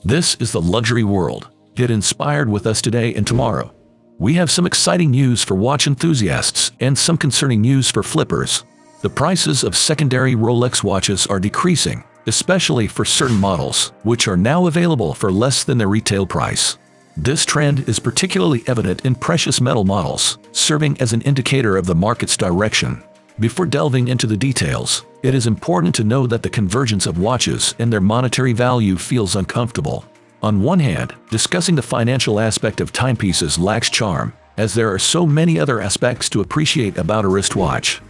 This is the luxury world. Get inspired with us today and tomorrow. We have some exciting news for watch enthusiasts and some concerning news for flippers. The prices of secondary Rolex watches are decreasing, especially for certain models, which are now available for less than their retail price. This trend is particularly evident in precious metal models, serving as an indicator of the market's direction. Before delving into the details, it is important to know that the convergence of watches and their monetary value feels uncomfortable. On one hand, discussing the financial aspect of timepieces lacks charm, as there are so many other aspects to appreciate about a wristwatch.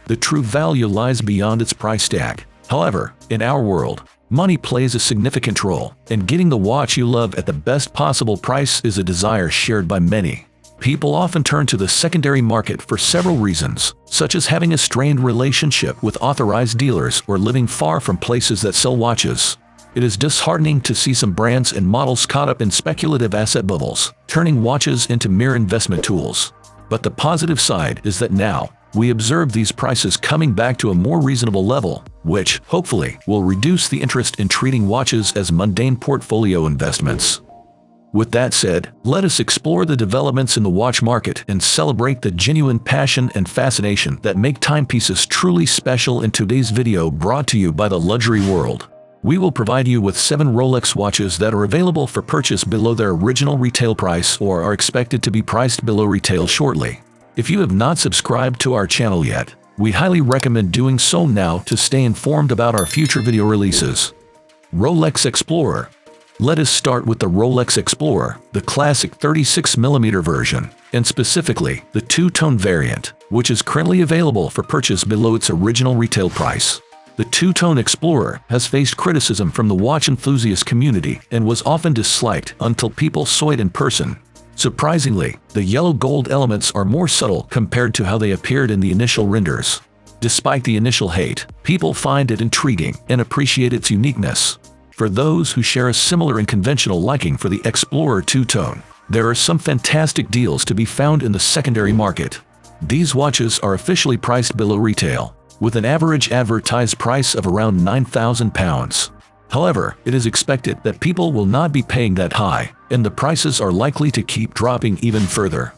The true value lies beyond its price tag. However, in our world, money plays a significant role, and getting the watch you love at the best possible price is a desire shared by many. People often turn to the secondary market for several reasons, such as having a strained relationship with authorized dealers or living far from places that sell watches. It is disheartening to see some brands and models caught up in speculative asset bubbles, turning watches into mere investment tools. But the positive side is that now, we observe these prices coming back to a more reasonable level, which, hopefully, will reduce the interest in treating watches as mundane portfolio investments. With that said, let us explore the developments in the watch market and celebrate the genuine passion and fascination that make timepieces truly special in today's video brought to you by the luxury world. We will provide you with 7 Rolex watches that are available for purchase below their original retail price or are expected to be priced below retail shortly. If you have not subscribed to our channel yet, we highly recommend doing so now to stay informed about our future video releases. Rolex Explorer. Let us start with the Rolex Explorer, the classic 36mm version, and specifically the two-tone variant, which is currently available for purchase below its original retail price. The two-tone Explorer has faced criticism from the watch enthusiast community and was often disliked until people saw it in person. Surprisingly, the yellow-gold elements are more subtle compared to how they appeared in the initial renders. Despite the initial hate, people find it intriguing and appreciate its uniqueness. For those who share a similar and conventional liking for the Explorer two-tone, there are some fantastic deals to be found in the secondary market. These watches are officially priced below retail, with an average advertised price of around £9,000. However, it is expected that people will not be paying that high, and the prices are likely to keep dropping even further.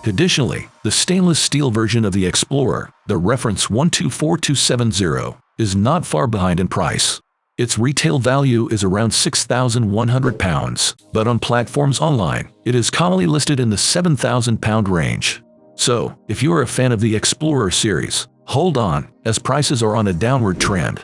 Additionally, the stainless steel version of the Explorer, the reference 124270, is not far behind in price. Its retail value is around £6,100, but on platforms online, it is commonly listed in the £7,000 range. So, if you are a fan of the Explorer series, hold on, as prices are on a downward trend.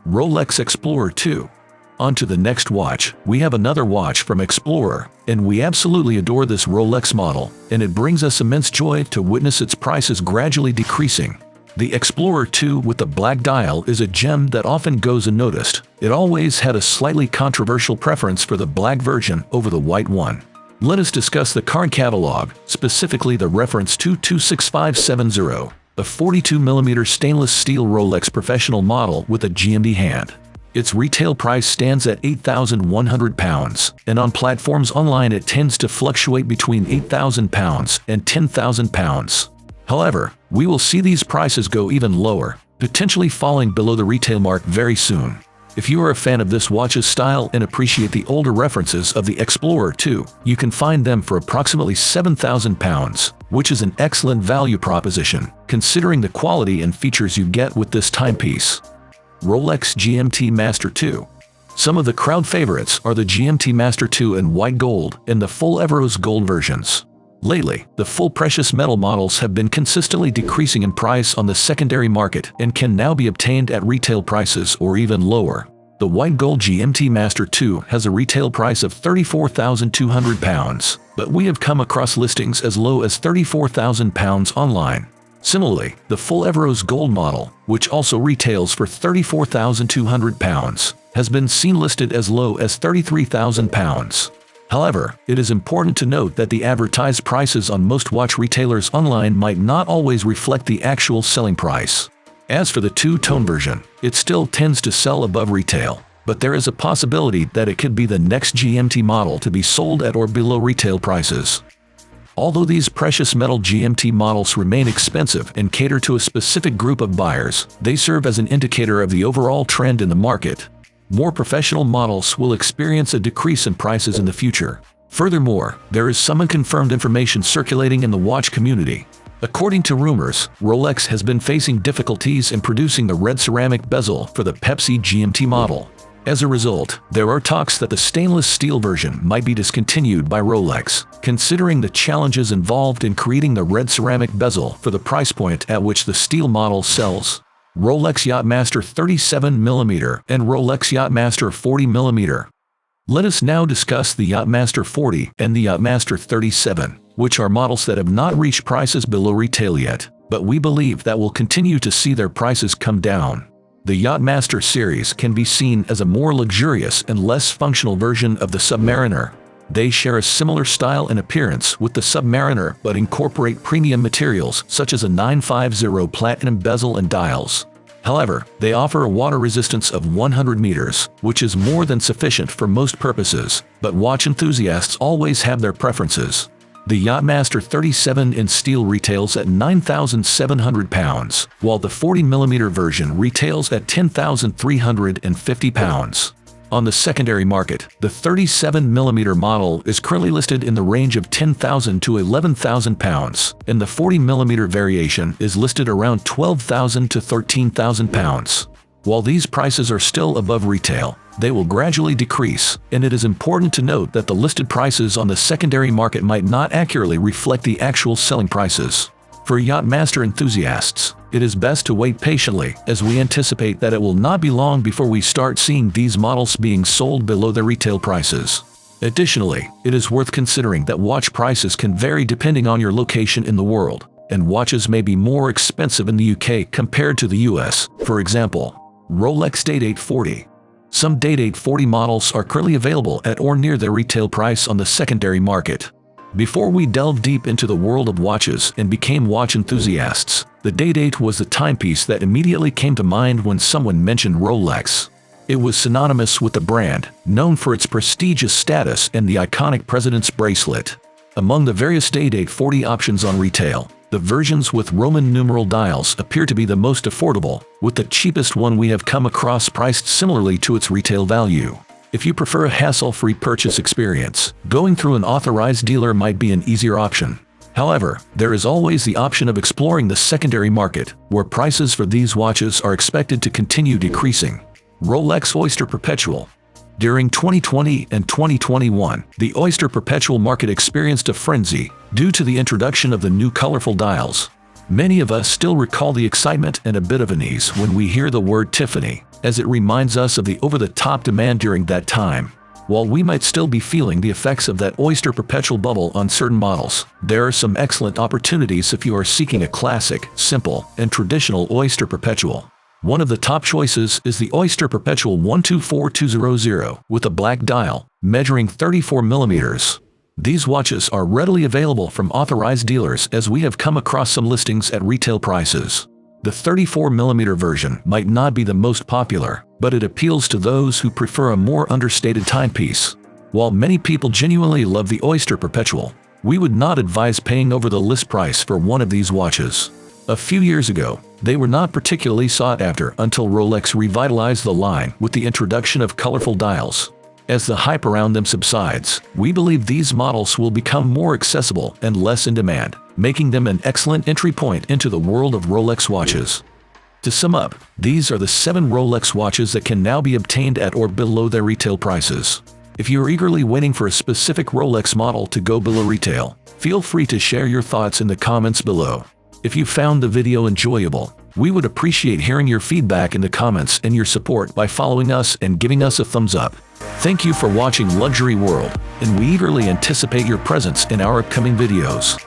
Rolex Explorer 2. On to the next watch. We have another watch from Explorer, and we absolutely adore this Rolex model, and it brings us immense joy to witness its prices gradually decreasing. The Explorer 2 with the black dial is a gem that often goes unnoticed. It always had a slightly controversial preference for the black version over the white one. Let us discuss the current catalog, specifically the reference 226570, a 42mm stainless steel Rolex professional model with a GMT hand. Its retail price stands at £8,100, and on platforms online it tends to fluctuate between £8,000 and £10,000. However, we will see these prices go even lower, potentially falling below the retail mark very soon. If you are a fan of this watch's style and appreciate the older references of the Explorer 2, you can find them for approximately £7,000, which is an excellent value proposition, considering the quality and features you get with this timepiece. Rolex YachtMaster 2. Some of the crowd favorites are the YachtMaster 2 in white gold and the full Everose gold versions. Lately, the full precious metal models have been consistently decreasing in price on the secondary market and can now be obtained at retail prices or even lower. The white gold YachtMaster 2 has a retail price of £34,200, but we have come across listings as low as £34,000 online. Similarly, the full Everose gold model, which also retails for £34,200, has been seen listed as low as £33,000. However, it is important to note that the advertised prices on most watch retailers online might not always reflect the actual selling price. As for the two-tone version, it still tends to sell above retail, but there is a possibility that it could be the next GMT model to be sold at or below retail prices. Although these precious metal GMT models remain expensive and cater to a specific group of buyers, they serve as an indicator of the overall trend in the market. more professional models will experience a decrease in prices in the future. Furthermore, there is some unconfirmed information circulating in the watch community. According to rumors, Rolex has been facing difficulties in producing the red ceramic bezel for the Pepsi GMT model. As a result, there are talks that the stainless steel version might be discontinued by Rolex, considering the challenges involved in creating the red ceramic bezel for the price point at which the steel model sells. Rolex YachtMaster 37mm and Rolex YachtMaster 40mm. Let us now discuss the YachtMaster 40 and the YachtMaster 37, which are models that have not reached prices below retail yet, but we believe that will continue to see their prices come down. The YachtMaster series can be seen as a more luxurious and less functional version of the Submariner. They share a similar style and appearance with the Submariner but incorporate premium materials such as a 950 platinum bezel and dials. However, they offer a water resistance of 100 meters, which is more than sufficient for most purposes, but watch enthusiasts always have their preferences. The YachtMaster 37 in steel retails at £9,700, while the 40mm version retails at £10,350. On the secondary market, the 37mm model is currently listed in the range of £10,000 to £11,000, and the 40mm variation is listed around £12,000 to £13,000. While these prices are still above retail, they will gradually decrease, and it is important to note that the listed prices on the secondary market might not accurately reflect the actual selling prices. For YachtMaster enthusiasts, it is best to wait patiently, as we anticipate that it will not be long before we start seeing these models being sold below their retail prices. Additionally, it is worth considering that watch prices can vary depending on your location in the world, and watches may be more expensive in the UK compared to the US. For example, Rolex Date 40. Some Date 40 models are currently available at or near their retail price on the secondary market. Before we delved deep into the world of watches and became watch enthusiasts, the Date was the timepiece that immediately came to mind when someone mentioned Rolex. It was synonymous with the brand, known for its prestigious status and the iconic President's bracelet. Among the various Date 40 options on retail, the versions with Roman numeral dials appear to be the most affordable, with the cheapest one we have come across priced similarly to its retail value. If you prefer a hassle-free purchase experience, going through an authorized dealer might be an easier option. However, there is always the option of exploring the secondary market, where prices for these watches are expected to continue decreasing. Rolex Oyster Perpetual. During 2020 and 2021, the Oyster Perpetual market experienced a frenzy due to the introduction of the new colorful dials. Many of us still recall the excitement and a bit of unease when we hear the word Tiffany, as it reminds us of the over-the-top demand during that time. While we might still be feeling the effects of that Oyster Perpetual bubble on certain models, there are some excellent opportunities if you are seeking a classic, simple, and traditional Oyster Perpetual. One of the top choices is the Oyster Perpetual 124200 with a black dial, measuring 34mm. These watches are readily available from authorized dealers, as we have come across some listings at retail prices. The 34mm version might not be the most popular, but it appeals to those who prefer a more understated timepiece. While many people genuinely love the Oyster Perpetual, we would not advise paying over the list price for one of these watches. A few years ago, they were not particularly sought after until Rolex revitalized the line with the introduction of colorful dials. As the hype around them subsides, we believe these models will become more accessible and less in demand, making them an excellent entry point into the world of Rolex watches. To sum up, these are the 7 Rolex watches that can now be obtained at or below their retail prices. If you are eagerly waiting for a specific Rolex model to go below retail, feel free to share your thoughts in the comments below. If you found the video enjoyable, we would appreciate hearing your feedback in the comments and your support by following us and giving us a thumbs up. Thank you for watching Luxury World, and we eagerly anticipate your presence in our upcoming videos.